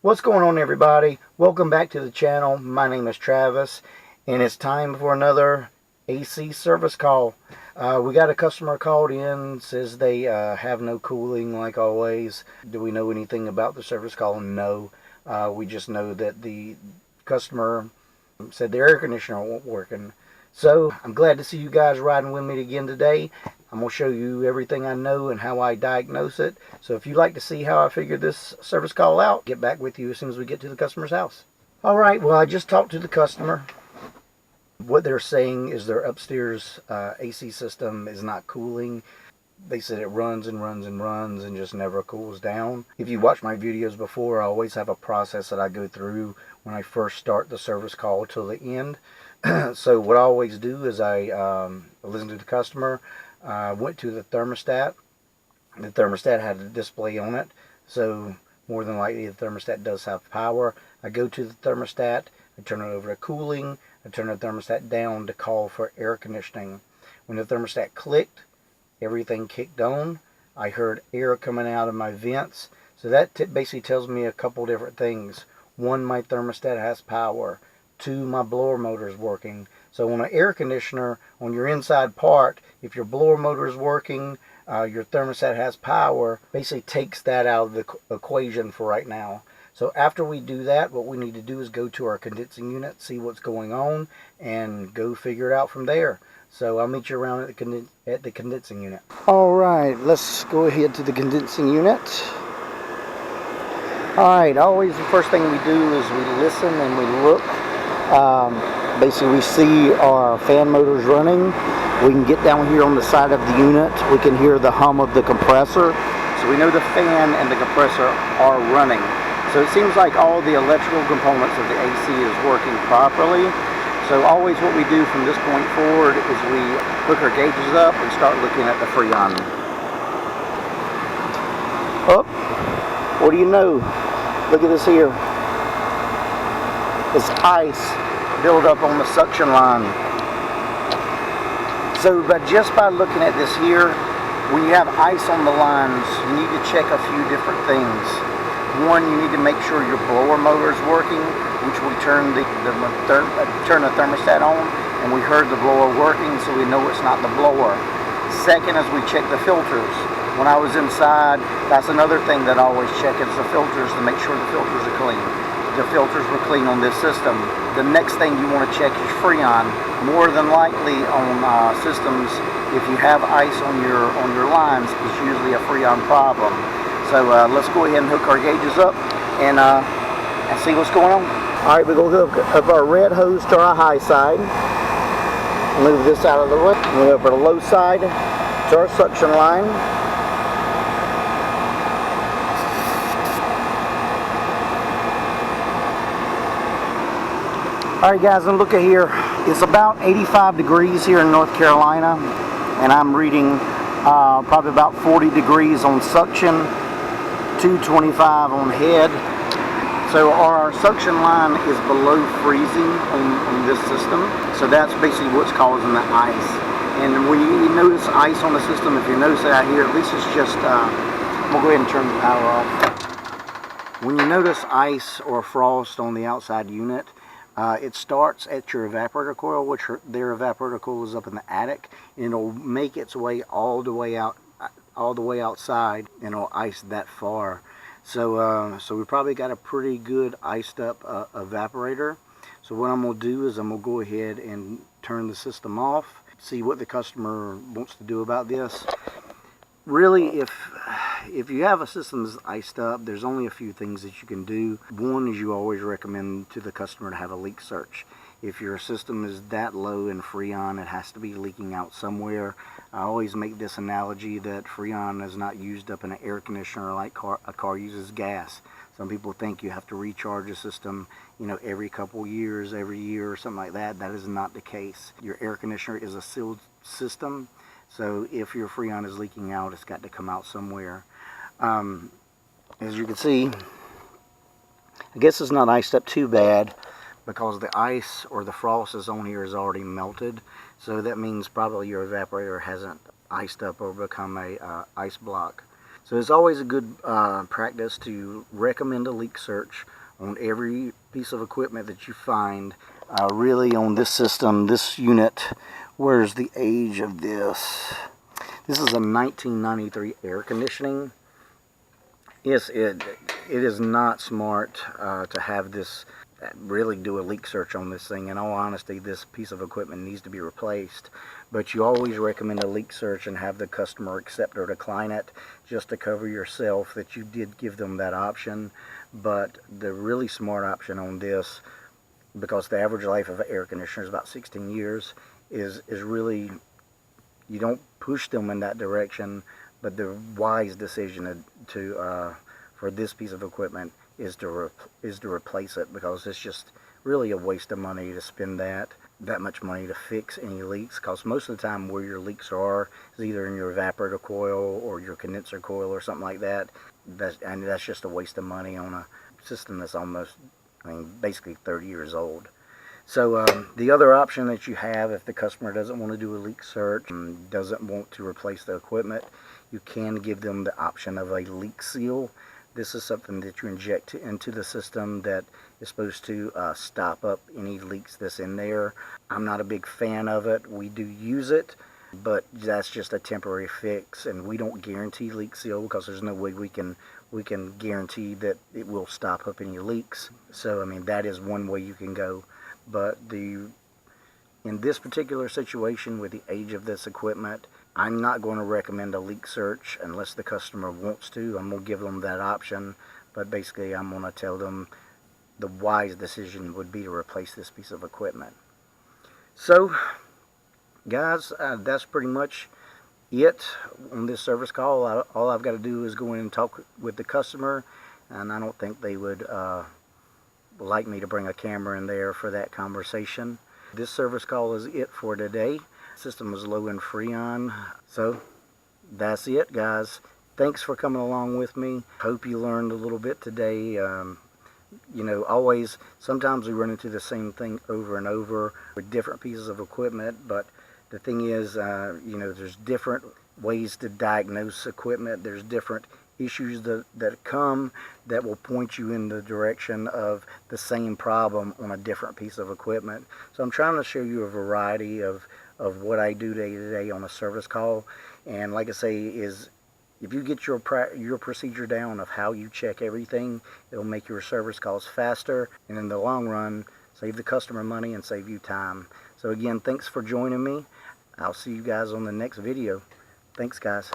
What's going on, everybody? Welcome back to the channel. My name is Travis, and it's time for another AC service call. We got a customer called in, says they have no cooling like always. Do we know anything about the service call? No. We just know that the customer said their air conditioner wasn't working. So I'm glad to see you guys riding with me again today. I'm going to show you everything I know and how I diagnose it. So if you'd like to see how I figured this service call out, get back with you as soon as we get to the customer's house. Alright, well, I just talked to the customer. What they're saying is their upstairs AC system is not cooling. They said it runs and runs and runs and just never cools down. If you watch my videos before, I always have a process that I go through when I first start the service call till the end. So what I always do is I listen to the customer. Went to the thermostat. The thermostat had a display on it, so more than likely the thermostat does have power. I go to the thermostat, I turn it over to cooling, I turn the thermostat down to call for air conditioning. When the thermostat clicked, everything kicked on. I heard air coming out of my vents, so that basically tells me a couple different things. One, my thermostat has power. Two, my blower motor is working. So on an air conditioner, on your inside part, if your blower motor is working, your thermostat has power, basically takes that out of the equation for right now. So after we do that, what we need to do is go to our condensing unit, see what's going on, and go figure it out from there. So I'll meet you around at the condensing unit. Alright, let's go ahead to the condensing unit. Alright, always the first thing we do is we listen and we look. Basically we see our fan motors running. We can get down here on the side of the unit. We can hear the hum of the compressor. So we know the fan and the compressor are running. So it seems like all the electrical components of the AC is working properly. So always what we do from this point forward is we hook our gauges up and start looking at the freon. Oh, what do you know? Look at this here. It's ice build up on the suction line. So just by looking at this here, when you have ice on the lines, you need to check a few different things. One, you need to make sure your blower motor is working, which we turn the thermostat on, and we heard the blower working, so we know it's not the blower. Second is we check the filters. When I was inside, that's another thing that I always check is the filters to make sure the filters are clean. The filters were clean on this system. The next thing you want to check is freon. More than likely on systems, if you have ice on your lines, it's usually a freon problem. So let's go ahead and hook our gauges up and see what's going on. All right, we're going to hook up our red hose to our high side. Move this out of the way. Move over to the low side to our suction line. Alright guys, and look at here. It's about 85 degrees here in North Carolina, and I'm reading probably about 40 degrees on suction, 225 on head. So our suction line is below freezing on this system, so that's basically what's causing the ice. And when you notice ice on the system, if you notice it out here, at least it's just, we'll go ahead and turn the power off. When you notice ice or frost on the outside unit, it starts at your evaporator coil, which their evaporator coil is up in the attic, and it'll make its way all the way outside, and it'll ice that far. So we probably got a pretty good iced up evaporator. So what I'm gonna do is I'm gonna go ahead and turn the system off, see what the customer wants to do about this. Really, if you have a system that's iced up, there's only a few things that you can do. One is you always recommend to the customer to have a leak search. If your system is that low in freon, it has to be leaking out somewhere. I always make this analogy that freon is not used up in an air conditioner like a car uses gas. Some people think you have to recharge a system, you know, every couple years, every year or something like that. That is not the case. Your air conditioner is a sealed system. So if your freon is leaking out, it's got to come out somewhere. As you can see, I guess it's not iced up too bad because the ice or the frost is on here is already melted. So that means probably your evaporator hasn't iced up or become a ice block. So it's always a good practice to recommend a leak search on every piece of equipment that you find. Really on this system, this unit, where's the age of this? This is a 1993 air conditioning. Yes, it is not smart to have this really do a leak search on this thing. In all honesty, this piece of equipment needs to be replaced, but you always recommend a leak search and have the customer accept or decline it, just to cover yourself that you did give them that option. But the really smart option on this, because the average life of an air conditioner is about 16 years, is really, you don't push them in that direction, but the wise decision for this piece of equipment is to replace it, because it's just really a waste of money to spend that much money to fix any leaks, because most of the time where your leaks are is either in your evaporator coil or your condenser coil or something like that. And that's just a waste of money on a system that's almost, basically 30 years old. So the other option that you have, if the customer doesn't want to do a leak search and doesn't want to replace the equipment, you can give them the option of a leak seal. This is something that you inject into the system that is supposed to stop up any leaks that's in there. I'm not a big fan of it. We do use it, but that's just a temporary fix, and we don't guarantee leak seal because there's no way we can guarantee that it will stop up any leaks. So that is one way you can go. But in this particular situation with the age of this equipment, I'm not going to recommend a leak search unless the customer wants to. I'm going to give them that option, but basically I'm going to tell them the wise decision would be to replace this piece of equipment. So guys, that's pretty much it on this service call. All I've got to do is go in and talk with the customer, and I don't think they would like me to bring a camera in there for that conversation. This service call is it for today. System was low in freon. So that's it, guys. Thanks for coming along with me. Hope you learned a little bit today. Sometimes we run into the same thing over and over with different pieces of equipment, but the thing is, there's different ways to diagnose equipment. There's different issues that come that will point you in the direction of the same problem on a different piece of equipment. So I'm trying to show you a variety of what I do day to day on a service call. And like I say, is if you get your procedure down of how you check everything, it'll make your service calls faster, and in the long run, save the customer money and save you time. So again, thanks for joining me. I'll see you guys on the next video. Thanks, guys.